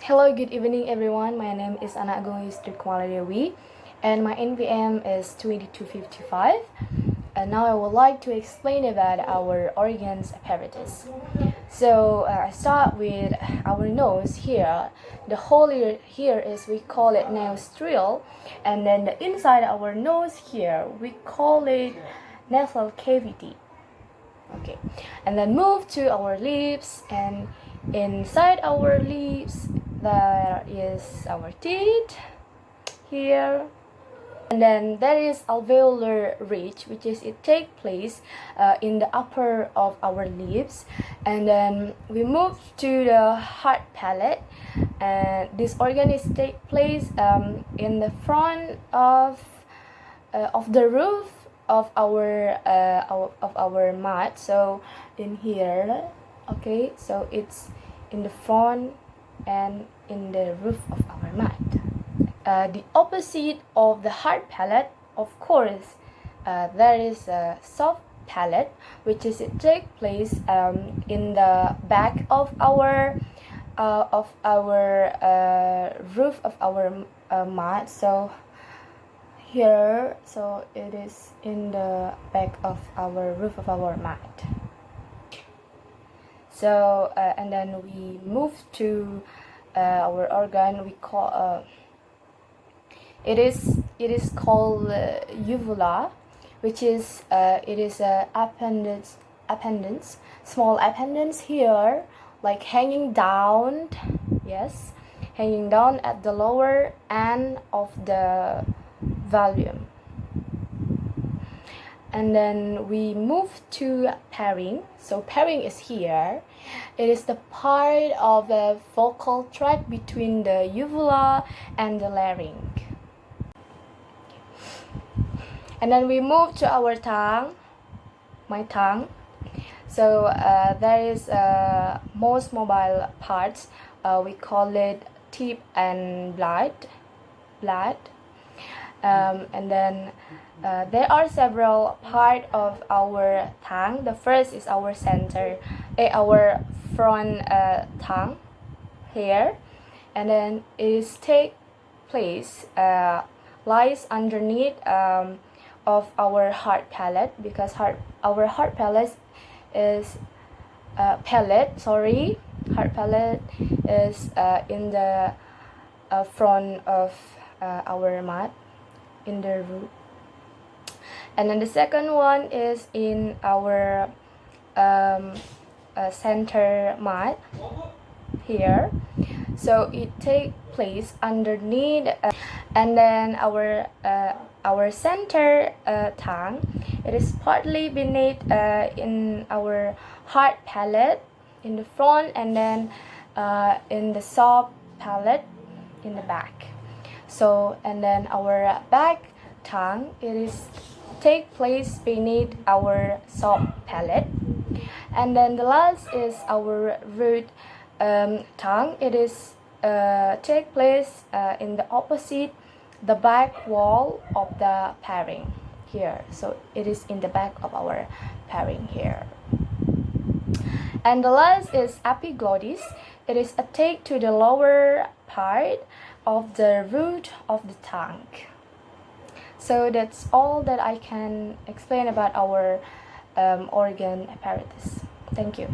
Hello, good evening everyone. My name is Ana Agung Dewi and my NPM is 2255. And now I would like to explain about our organs apparatus. So I start with our nose here. The hole here is we call it nostril, and then the inside our nose here we call it nasal cavity. Okay, and then move to our lips, and inside our lips there is our teeth here, and then there is alveolar ridge, which is it take place in the upper of our lips, and then we move to the hard palate, and this organ is take place in the front of the roof of our mouth. So in here, okay, so it's in the front and in the roof of our mouth. The opposite of the hard palate, of course, there is a soft palate, which is it take place in the back of our roof of our mouth. So here, so it is in the back of our roof of our mouth. So and then we move to our organ. We call it is called uvula, which is it is a appendage, small appendage here, like hanging down. Yes, hanging down at the lower end of the volume. And then we move to pairing. So pairing is here. It is the part of the vocal tract between the uvula and the larynx. And then we move to our tongue, my tongue. So there is most mobile parts. We call it tip and blood. And then there are several parts of our tongue. The first is our center, our front tongue here, and then it is take place lies underneath of our hard palate, because our hard palate is hard palate is in the front of our mouth, in the root. And then the second one is in our center mouth here. So it takes place underneath, and then our center tongue, it is partly beneath in our hard palate in the front, and then in the soft palate in the back. So and then our back tongue, it is take place beneath our soft palate, and then the last is our root tongue. It is take place in the opposite, the back wall of the pharynx here. So it is in the back of our pharynx here. And the last is epiglottis. It is attached to the lower part of the root of the tongue. So that's all that I can explain about our organ apparatus. Thank you.